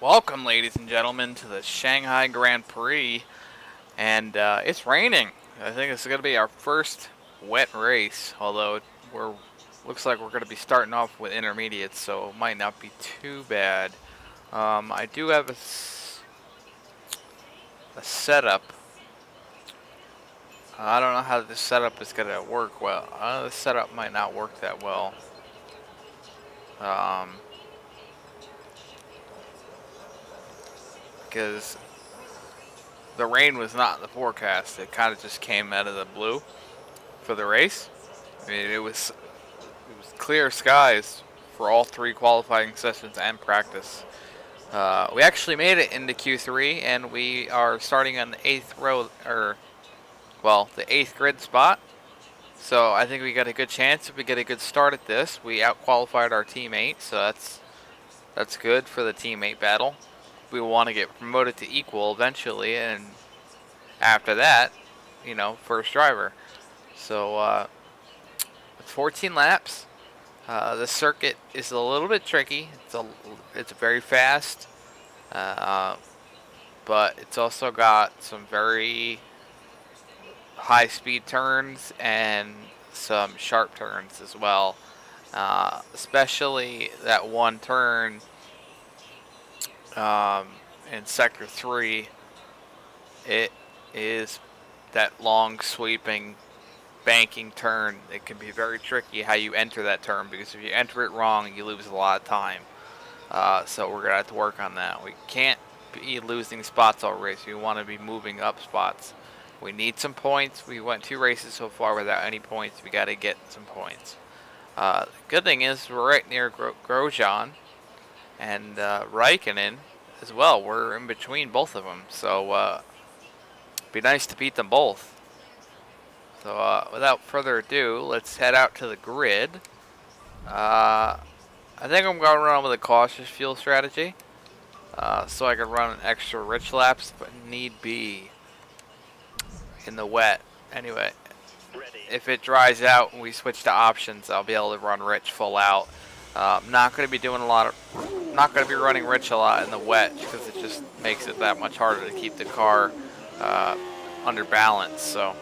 Welcome, ladies and gentlemen, to the Shanghai Grand Prix, and it's raining. I think this is going to be our first wet race, although we're looks like we're going to be starting off with intermediates, so it might not be too bad. I do have a setup. I don't know how this setup is going to work well. This setup might not work that well. Um, because the rain was not in the forecast. It kind of just came out of the blue for the race. I mean, it was clear skies for all three qualifying sessions and practice. We actually made it into Q3, and we are starting on the eighth row, or well, the eighth grid spot. So I think we got a good chance if we get a good start at this. We outqualified our teammate, so that's good for the teammate battle. We want to get promoted to equal eventually, and after that, first driver. So it's 14 laps. The circuit is a little bit tricky. It's very fast, but it's also got some very high speed turns and some sharp turns as well. Especially that one turn in sector 3. It is that long sweeping banking turn. It can be very tricky how you enter that turn, because if you enter it wrong, you lose a lot of time. So we're gonna have to work on that. We can't be losing spots all race. We want to be moving up spots. We need some points. We went 2 races so far without any points. We got to get some points. The good thing is we're right near Grosjean and Raikkonen as well. We're in between both of them, so it'd be nice to beat them both. So without further ado, let's head out to the grid. I think I'm going to run with a cautious fuel strategy, so I can run an extra rich laps if need be in the wet. Anyway, if it dries out and we switch to options, I'll be able to run rich full out. Not going to be not going to be running rich a lot in the wet, because it just makes it that much harder to keep the car under balance. So.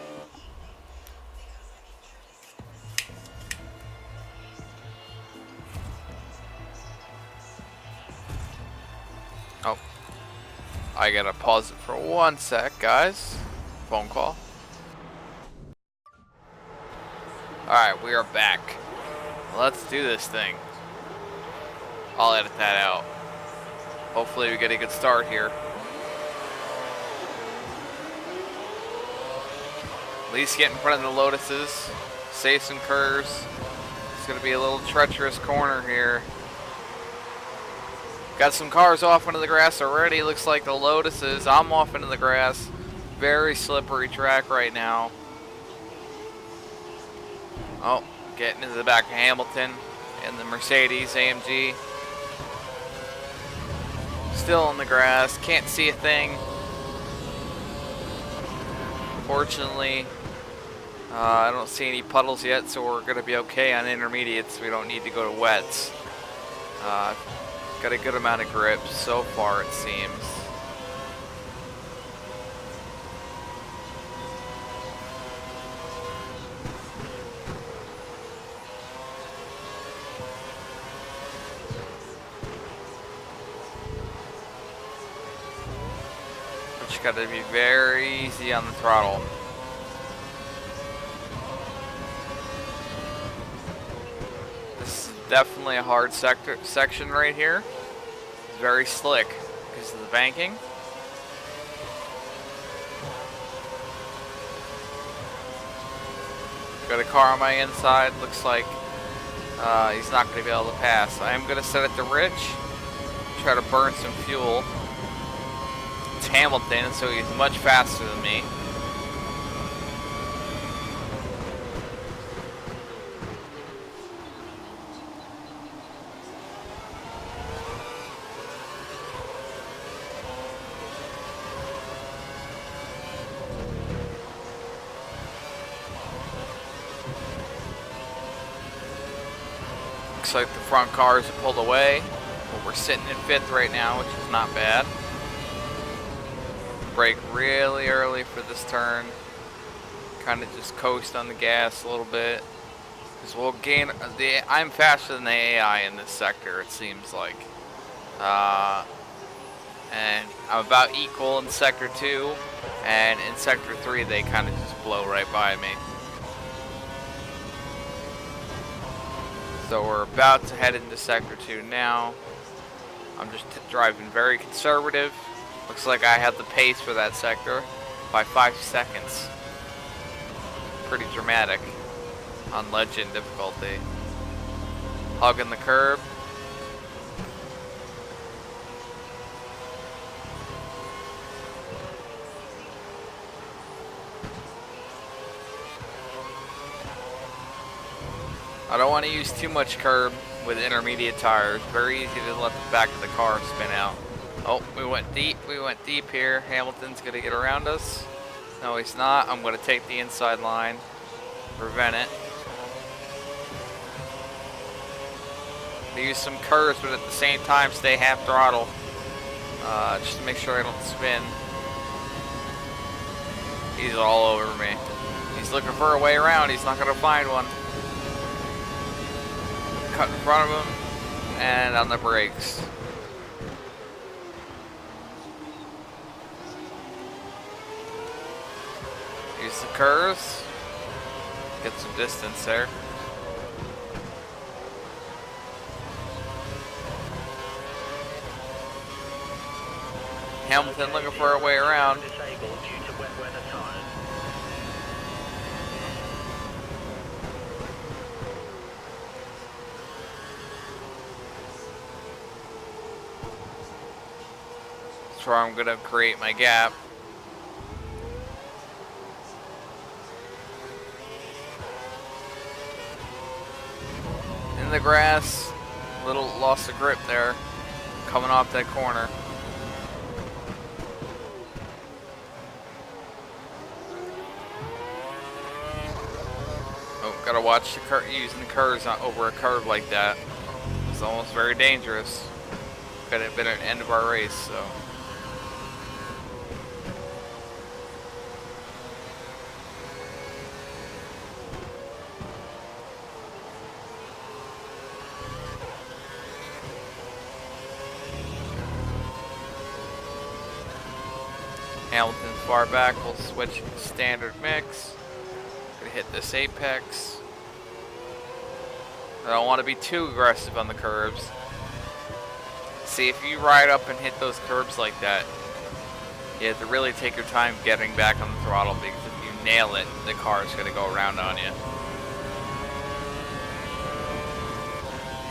Oh, I gotta pause it for 1 sec, guys. Phone call. Alright, we are back. Let's do this thing. I'll edit that out. Hopefully we get a good start here. At least get in front of the Lotuses. Save some curves. It's gonna be a little treacherous corner here. Got some cars off into the grass already. Looks like the Lotuses. I'm off into the grass. Very slippery track right now. Oh, getting into the back of Hamilton and the Mercedes AMG. Still in the grass. Can't see a thing. Fortunately, I don't see any puddles yet, so we're going to be okay on intermediates. We don't need to go to wets. Got a good amount of grip so far, it seems. But you gotta be very easy on the throttle. This is definitely a hard section right here. It's very slick because of the banking. Got a car on my inside. Looks like he's not going to be able to pass. I am going to set it to rich. Try to burn some fuel. It's Hamilton, so he's much faster than me. Looks like the front cars have pulled away. We'll We're sitting in 5th right now, which is not bad. Brake really early for this turn. Kind of just coast on the gas a little bit. Because we'll gain... I'm faster than the AI in this sector, it seems like. And I'm about equal in Sector 2. And in Sector 3, they kind of just blow right by me. So we're about to head into Sector 2 now. I'm just driving very conservative. Looks like I have the pace for that sector by 5 seconds. Pretty dramatic on Legend difficulty. Hugging the curb. I don't want to use too much curb with intermediate tires. Very easy to let the back of the car spin out. Oh, we went deep. We went deep here. Hamilton's going to get around us. No, he's not. I'm going to take the inside line. Prevent it. Use some curves, but at the same time stay half throttle. Just to make sure I don't spin. He's all over me. He's looking for a way around. He's not going to find one. Cut in front of him, and on the brakes. Use the curves. Get some distance there. Hamilton looking for a way around. That's where I'm gonna create my gap. In the grass, little loss of grip there, coming off that corner. Oh, gotta watch the using the curves over a curve like that. It's almost very dangerous. Could have been at the end of our race, so. Hamilton's far back, we'll switch to standard mix. Gonna hit this apex. I don't want to be too aggressive on the curves. See, if you ride up and hit those curbs like that, you have to really take your time getting back on the throttle, because if you nail it, the car is gonna go around on you.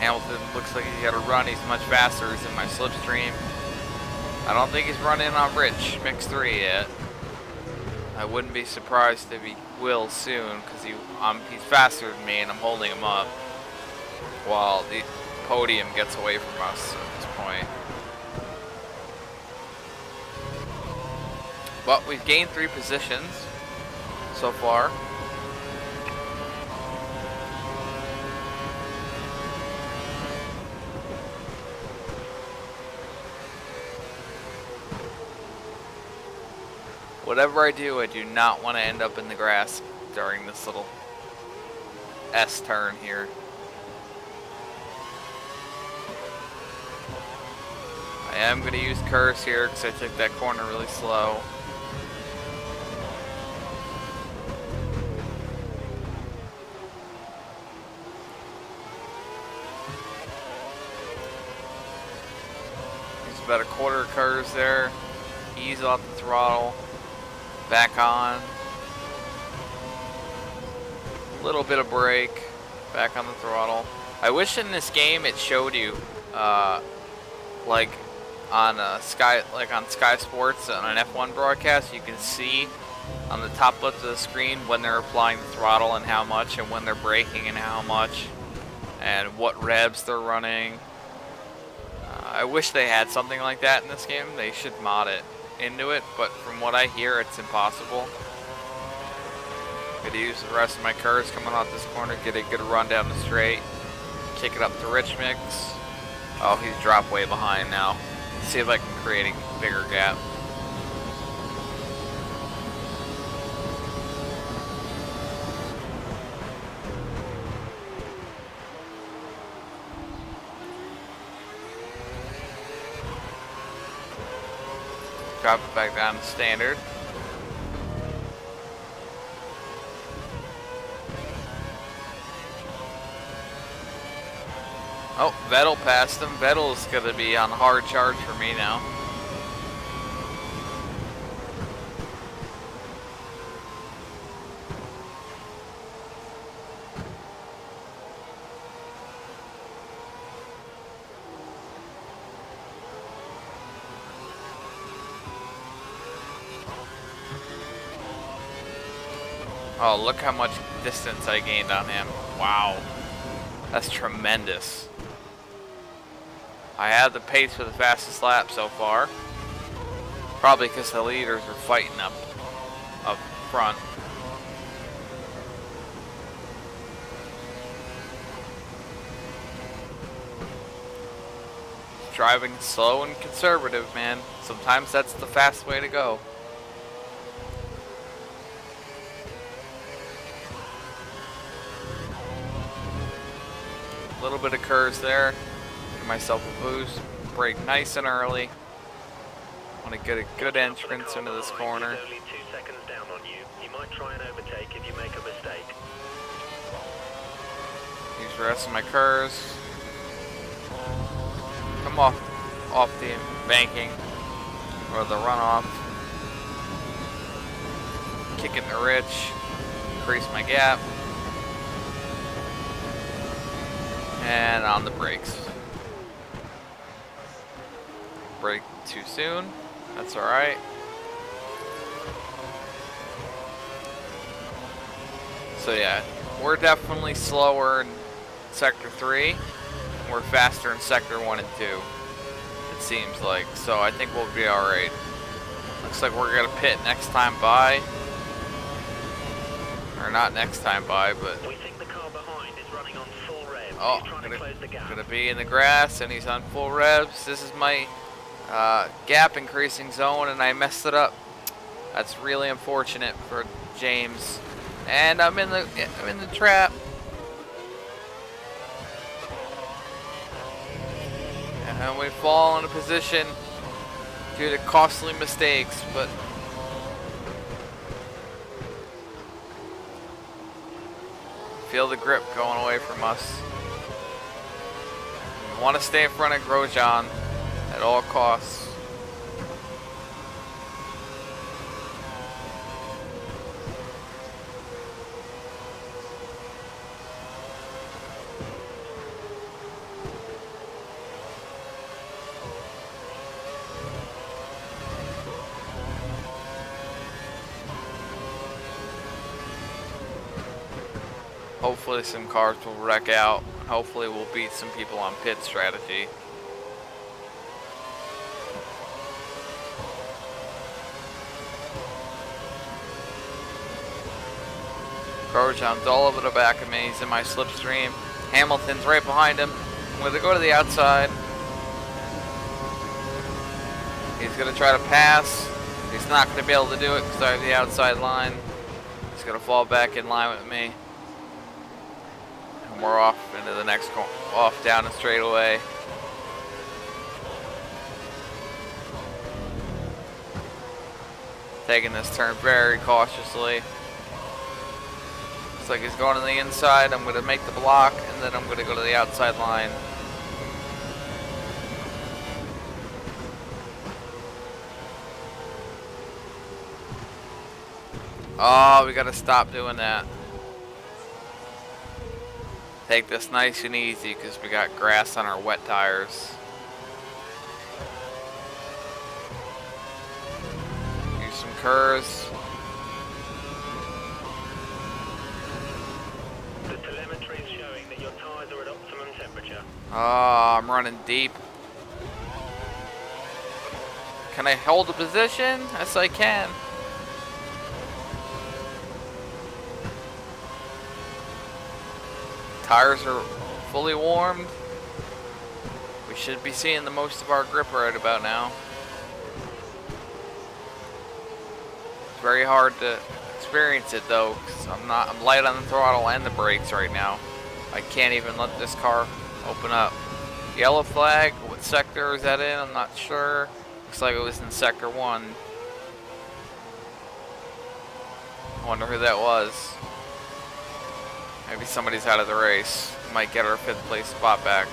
Hamilton looks like he's got a run, he's much faster, he's in my slipstream. I don't think he's running on Rich Mix 3 yet. I wouldn't be surprised if he will soon, because he's faster than me and I'm holding him up while the podium gets away from us at this point. But we've gained 3 positions so far. Whatever I do not want to end up in the grass during this little S turn here. I am going to use curves here because I took that corner really slow. Use about a quarter of curves there. Ease off the throttle. Back on. A little bit of brake. Back on the throttle. I wish in this game it showed you, like on Sky Sports on an F1 broadcast, you can see on the top left of the screen when they're applying the throttle and how much, and when they're braking and how much, and what revs they're running. I wish they had something like that in this game. They should mod it into it, but from what I hear, it's impossible. Gonna use the rest of my curves coming off this corner, get a good run down the straight, kick it up to Rich Mix, Oh, he's dropped way behind now. Let's see if I can create a bigger gap. Drop it back down to standard. Oh, Vettel passed him. Vettel's gonna be on hard charge for me now. Oh, look how much distance I gained on him. Wow. That's tremendous. I have the pace for the fastest lap so far. Probably because the leaders are fighting up front. Driving slow and conservative, man. Sometimes that's the fast way to go. A little bit of curves there. Give myself a boost. Brake nice and early. Want to get a good entrance into this corner. He's only 2 seconds down on you. He might try and overtake if you make a mistake. Use the rest of my curves. Come off the banking or the runoff. Kick it to rich. Increase my gap. And on the brakes. Brake too soon. That's alright. So yeah, we're definitely slower in Sector 3. We're faster in Sector 1 and 2. It seems like. So I think we'll be alright. Looks like we're gonna pit next time by. Or not next time by, but... We think the car behind is running on full rev. Oh, He's trying to close the gap. gonna be in the grass and he's on full revs. This is my gap increasing zone and I messed it up. That's really unfortunate for James. And I'm in the trap. And we fall in a position due to costly mistakes, but feel the grip going away from us. We want to stay in front of Grosjean at all costs. Hopefully some cars will wreck out. Hopefully we'll beat some people on pit strategy. Grosjean's all over the back of me. He's in my slipstream. Hamilton's right behind him. I'm going to go to the outside. He's going to try to pass. He's not going to be able to do it because I have the outside line. He's going to fall back in line with me. And we're off into the next corner. Off down the straightaway. Taking this turn very cautiously. Looks like he's going to the inside. I'm going to make the block and then I'm going to go to the outside line. Oh, we got to stop doing that. Take this nice and easy because we got grass on our wet tires. Use some curves. The telemetry is showing that your tires are at optimum temperature. Oh, I'm running deep. Can I hold the position? Yes, I can. Tires are fully warmed. We should be seeing the most of our grip right about now. It's very hard to experience it though, because I'm light on the throttle and the brakes right now. I can't even let this car open up. Yellow flag, what sector is that in? I'm not sure. Looks like it was in sector 1. I wonder who that was. Maybe somebody's out of the race. Might get our 5th place spot back.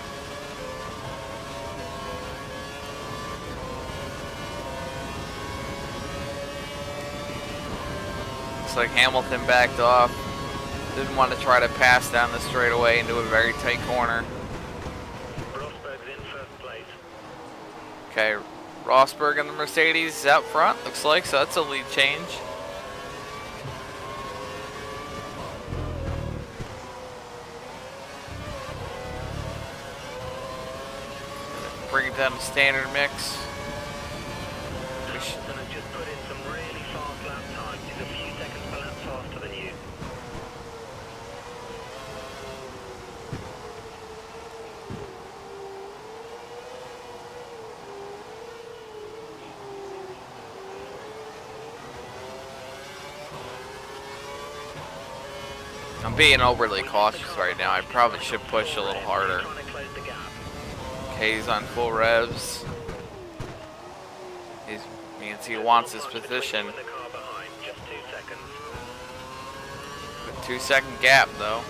Looks like Hamilton backed off. Didn't want to try to pass down the straightaway into a very tight corner. Rosberg's in 1st place. Okay, Rosberg and the Mercedes is out front, looks like, so that's a lead change. Bring it down to standard mix. Hamilton has just put in some really fast lap times. He's a few seconds per lap faster than you. I'm being overly cautious right now. I probably should push a little harder. Trying to close the gap. Okay, he's on full revs. You can see he wants his position. With the car behind, just 2 seconds. With 2-second gap though.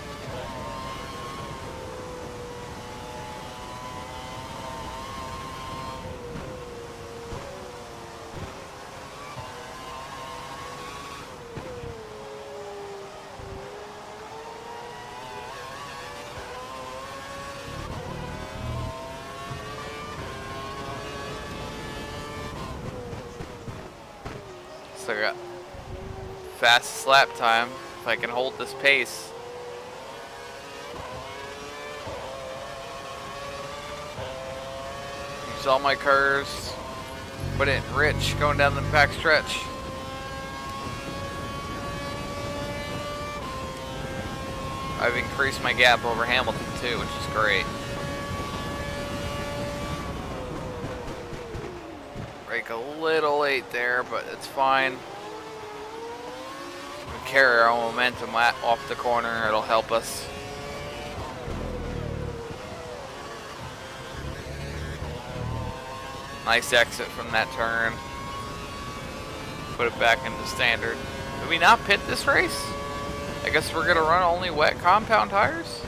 So I got fastest lap time if I can hold this pace. Use all my curves. Put it rich going down the back stretch. I've increased my gap over Hamilton too, which is great. Brake a little late there, but it's fine. We carry our own momentum off the corner, it'll help us. Nice exit from that turn. Put it back into standard. Did we not pit this race? I guess we're gonna run only wet compound tires?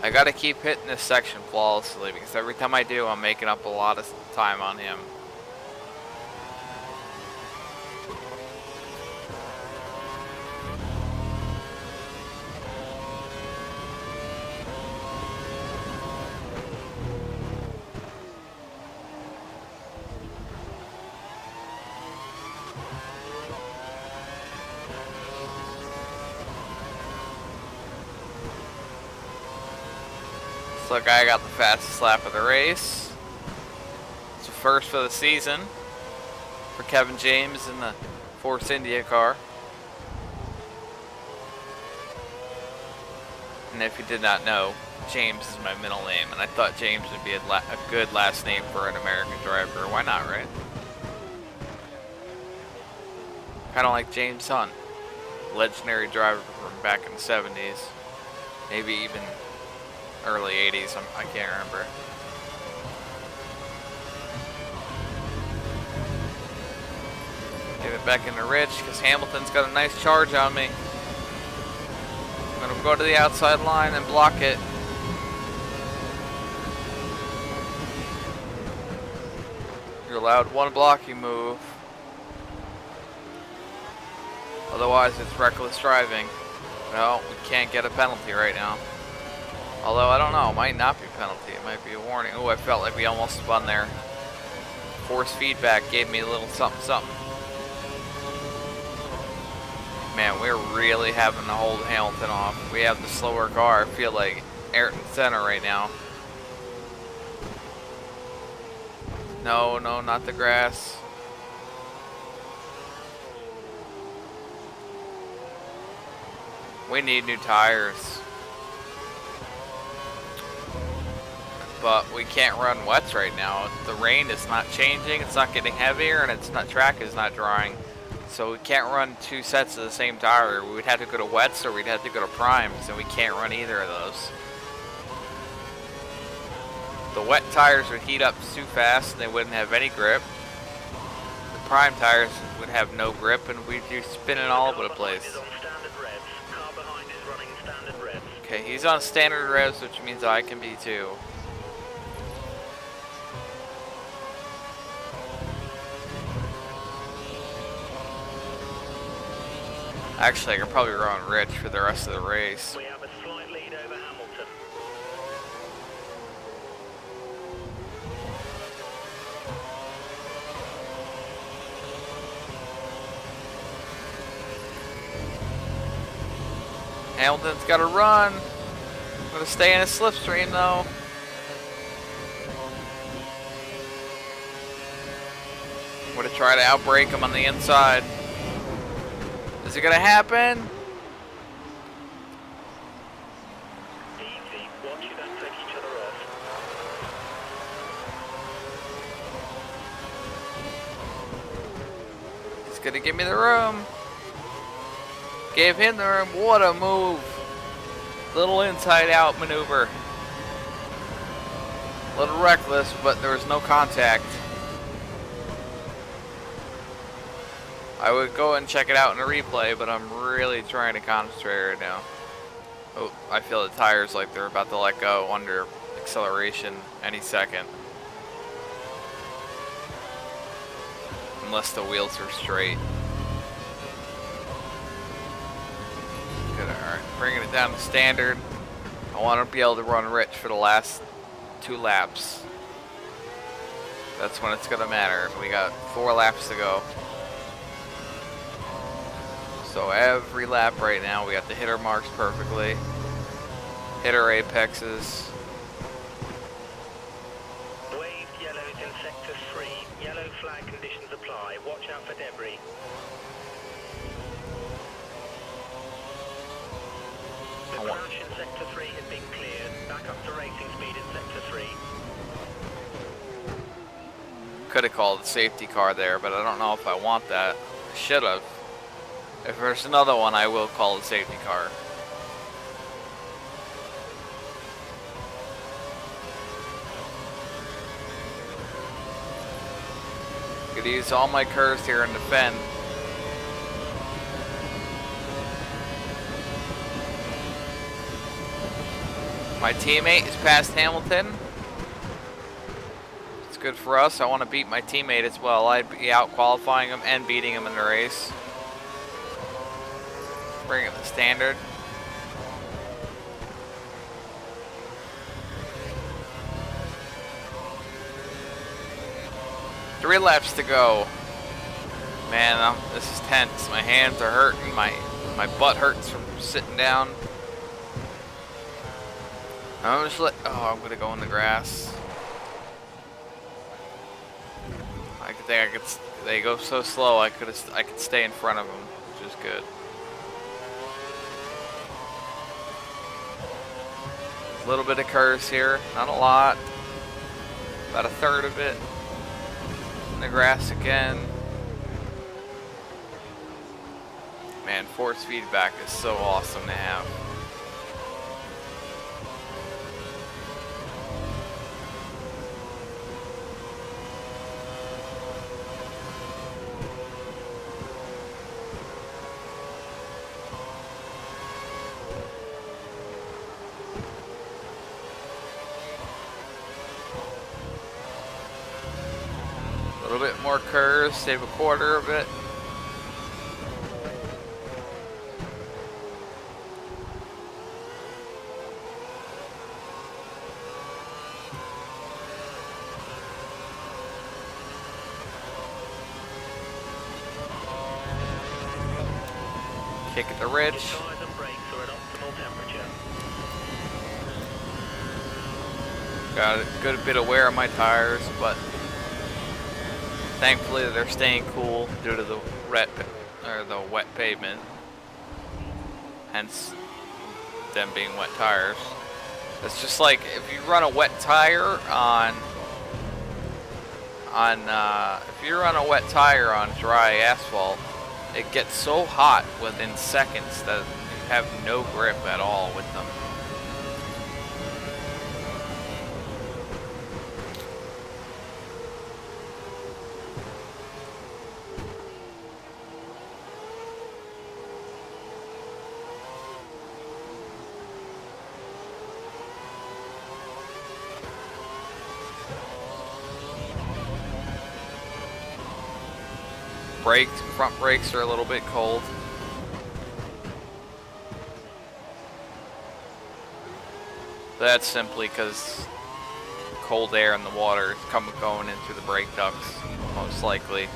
I gotta keep hitting this section flawlessly because every time I do, I'm making up a lot of time on him. Looks like I got the fastest lap of the race. It's a first for the season for Kevin James in the Force India car. And if you did not know, James is my middle name, and I thought James would be a good last name for an American driver. Why not, right? Kind of like James Hunt, legendary driver from back in the 70s, maybe even early 80s, I can't remember. Get it back into Rich because Hamilton's got a nice charge on me. I'm gonna go to the outside line and block it. You're allowed one blocking move. Otherwise it's reckless driving. Well, we can't get a penalty right now. Although, I don't know, it might not be a penalty, it might be a warning. Oh, I felt like we almost spun there. Force feedback gave me a little something something. Man, we're really having to hold Hamilton off. We have the slower car, I feel like Ayrton Senna right now. No, no, not the grass. We need new tires. but we can't run wets right now. The rain is not changing, it's not getting heavier, and it's not track is not drying. So we can't run 2 sets of the same tire. We'd have to go to wets or we'd have to go to primes, and we can't run either of those. The wet tires would heat up too fast and they wouldn't have any grip. The prime tires would have no grip and we'd be spinning all over the place. Okay, he's on standard revs, which means I can be too. Actually, I could probably run Rich for the rest of the race. We have a slight lead over Hamilton. Hamilton's got to run. I'm going to stay in a slipstream though. I'm going to try to outbrake him on the inside. Is it gonna happen? Easy. Watch you don't take each other off. He's gonna give me the room. Gave him the room. What a move. Little inside out maneuver. A little reckless, but there was no contact. I would go and check it out in a replay, but I'm really trying to concentrate right now. Oh, I feel the tires like they're about to let go under acceleration any second. Unless the wheels are straight. Good, alright. Bringing it down to standard. I want to be able to run Rich for the last 2 laps. That's when it's going to matter. We got 4 laps to go. So every lap right now, we got the hitter marks perfectly. Hitter apexes. Waved yellows in sector 3. Yellow flag conditions apply. Watch out for debris. The crash in sector 3 has been cleared. Back up to racing speed in sector 3. Could have called the safety car there, but I don't know if I want that. I should have. If there's another one, I will call the safety car. Could use all my curves here and defend. My teammate is past Hamilton. It's good for us. I want to beat my teammate as well. I'd be out qualifying him and beating him in the race. Bring it to standard. Three laps to go. Man, this is tense. My hands are hurting. My butt hurts from sitting down. I'm gonna go in the grass. I think I could. They go so slow. I could stay in front of them, which is good. A little bit of curves here, not a lot. About a third of it. In the grass again. Man, force feedback is so awesome to have. A little bit more curves, save a quarter of it. Kick it to Rich. Tires and brakes are at optimal temperature. Got a good bit of wear on my tires, but thankfully they're staying cool due to the wet pavement. Hence them being wet tires. It's just like if you run a wet tire if you run a wet tire on dry asphalt, it gets so hot within seconds that you have no grip at all with them. Front brakes are a little bit cold. That's simply because cold air in the water is going into the brake ducts, most likely.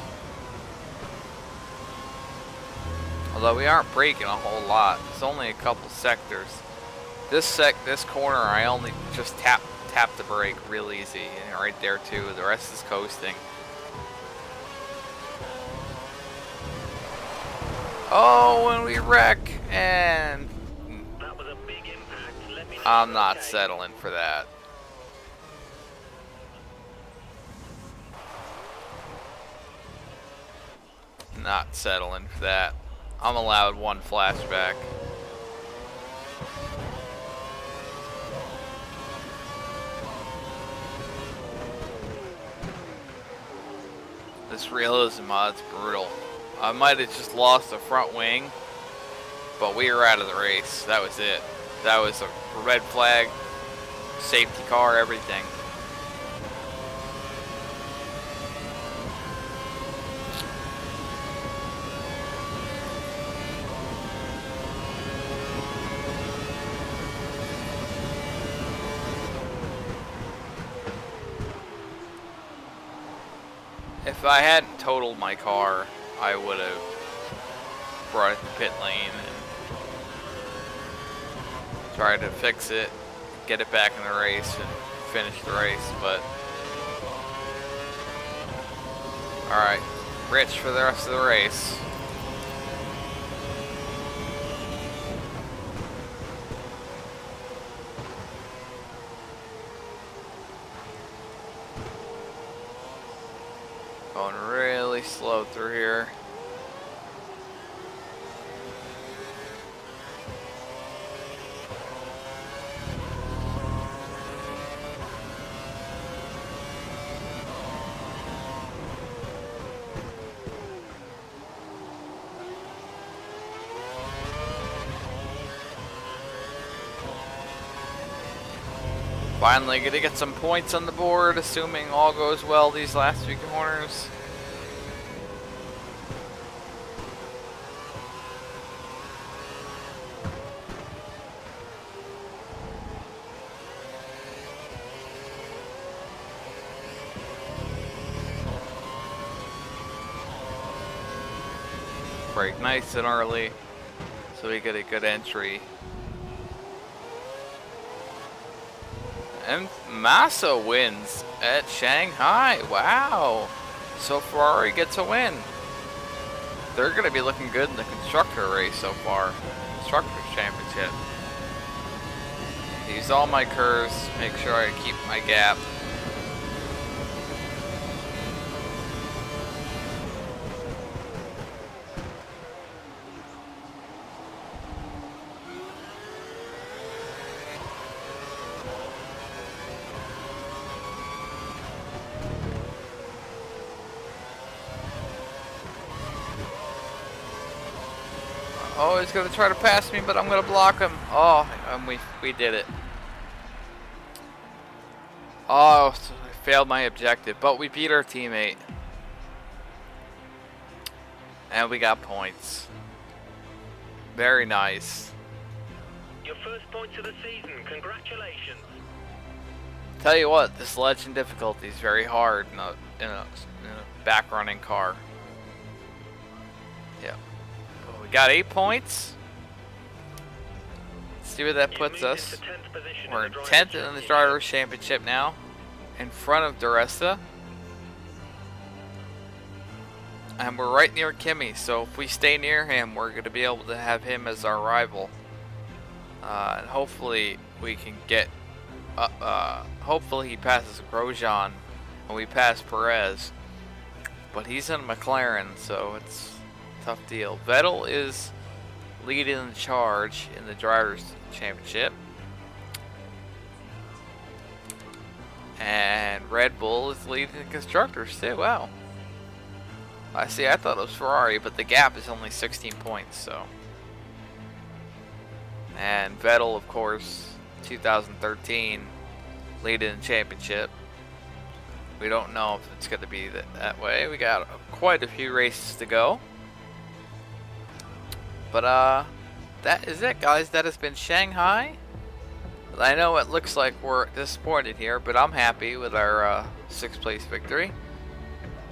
Although we aren't braking a whole lot, it's only a couple sectors. This corner, I only just tap the brake real easy, and right there too. The rest is coasting. Oh, when we wreck, and That was a big impact. Let me know I'm if not okay. settling for that. Not settling for that. I'm allowed one flashback. This realism mod's brutal. I might have just lost the front wing, but we were out of the race. That was it. That was a red flag, safety car, everything. If I hadn't totaled my car, I would have brought it to pit lane and tried to fix it, get it back in the race, and finish the race. But alright, Rich for the rest of the race. Going really slow through here. Finally gonna get some points on the board, assuming all goes well these last few corners. Brake nice and early, so we get a good entry. And Massa wins at Shanghai. Wow. So Ferrari gets a win. They're going to be looking good in the constructor race so far. Constructors Championship. Use all my curves. Make sure I keep my gap. Oh, he's gonna try to pass me, but I'm gonna block him. Oh, and we did it. Oh, so I failed my objective, but we beat our teammate. And we got points. Very nice. Your first points of the season. Congratulations. Tell you what, this legend difficulty is very hard in a back running car. Yeah. We got 8 points. Let's see where that puts us. We're in 10th in the Drivers' Championship now, in front of DeResta. And we're right near Kimi, so if we stay near him, we're going to be able to have him as our rival. And hopefully we can get hopefully he passes Grosjean and we pass Perez. But he's in a McLaren, so it's a tough deal. Vettel is leading the charge in the Drivers' Championship. And Red Bull is leading the Constructors too. Wow. I see, I thought it was Ferrari, but the gap is only 16 points, so. And Vettel, of course, 2013, leading the championship. We don't know if it's going to be that way. We got quite a few races to go. But that is it, guys. That has been Shanghai. I know it looks like we're disappointed here, but I'm happy with our 6th place victory.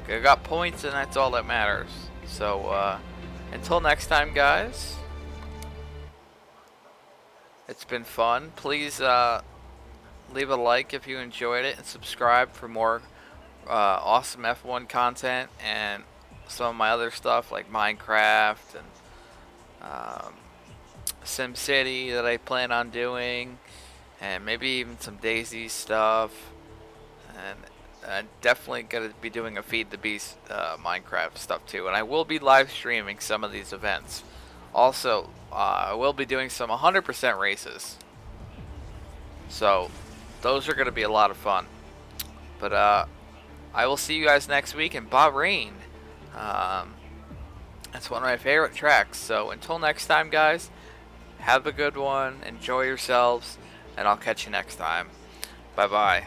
I got points, and that's all that matters. So until next time, guys. It's been fun. Please leave a like if you enjoyed it, and subscribe for more awesome F1 content and some of my other stuff like Minecraft and SimCity that I plan on doing, and maybe even some Daisy stuff. And I'm definitely going to be doing a Feed the Beast Minecraft stuff too, and I will be live streaming some of these events. Also, I will be doing some 100% races, so those are going to be a lot of fun. But I will see you guys next week in Bahrain. That's one of my favorite tracks. So until next time, guys, have a good one, enjoy yourselves, and I'll catch you next time. Bye bye.